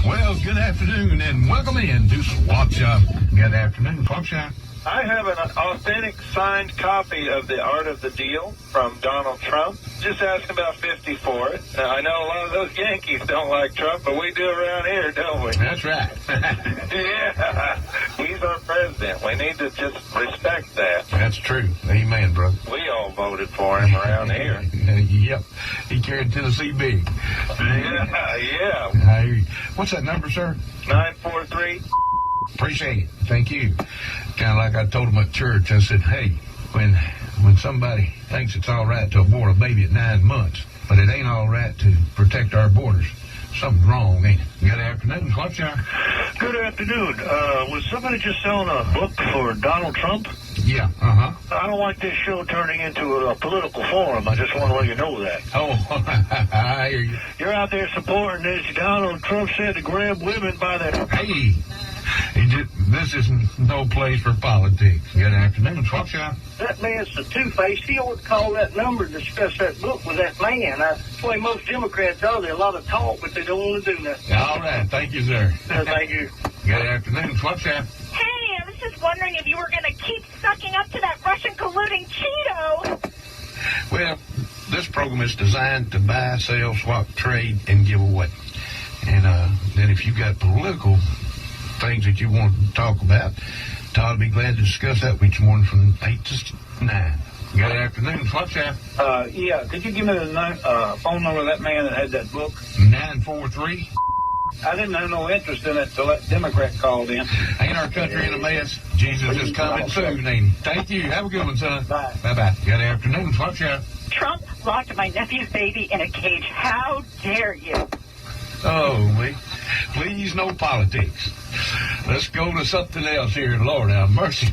Well, good afternoon and welcome in to Swap Shop. Good afternoon, Swap Shop. I have an authentic signed copy of The Art of the Deal from Donald Trump. Just asking about 54. Now, I know a lot of those Yankees don't like Trump, but we do around here, don't we? That's right. Yeah, he's our president. We need to just respect that. That's true. Amen, brother. We all voted for him around here. Yep. He carried Tennessee big. Yeah. I hear you. What's that number, sir? 943. Appreciate it. Thank you. Kind of like I told him at church. I said, hey, when somebody thinks it's all right to abort a baby at 9 months, but it ain't all right to protect our borders, something's wrong, ain't it? Good afternoon, Swapshire. Good afternoon. Was somebody just selling a book for Donald Trump? Yeah, I don't like this show turning into a political forum. I just want to let you know that. Oh, I hear you. You're out there supporting this. Donald Trump said to grab women by the... Hey, this isn't no place for politics. Good afternoon, Swapshire. That man's a two-faced. He ought to call that number and discuss that book with that man. That's the way most Democrats are. They're a lot of talk, but they don't want to do nothing. All right. Thank you, sir. Thank you. Good afternoon, Swapshire. Hey, I was just wondering if you were going to keep sucking up to that Russian colluding Cheeto. Well, this program is designed to buy, sell, swap, trade, and give away. And then if you've got political things that you want to talk about, Todd will be glad to discuss that with you morning from 8 to 9. Good afternoon, Swapshire. Yeah, could you give me the phone number of that man that had that book? 943. I didn't have no interest in it till that Democrat called in. Ain't our country in a mess? Jesus is coming soon, ain't he? Thank you. Have a good one, son. Bye. Bye-bye. Good afternoon, Swapshire. Trump locked my nephew's baby in a cage. How dare you? Oh, me. Please, no politics. Let's go to something else here. Lord have mercy.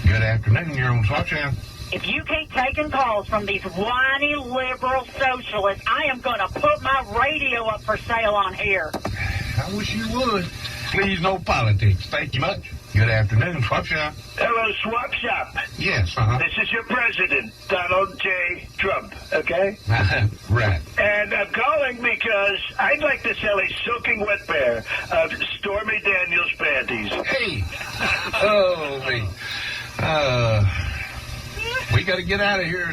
Good afternoon. You're on Swapshire. If you keep taking calls from these whiny liberal socialists, I am going to put my radio up for sale on here. I wish you would. Please, no politics. Thank you much. Good afternoon, Swap Shop. Hello, Swap Shop. Yes, This is your president, Donald J. Trump, okay? Right. And I'm calling because I'd like to sell a soaking wet pair of Stormy Daniels panties. Hey! Oh, me. We got to get out of here.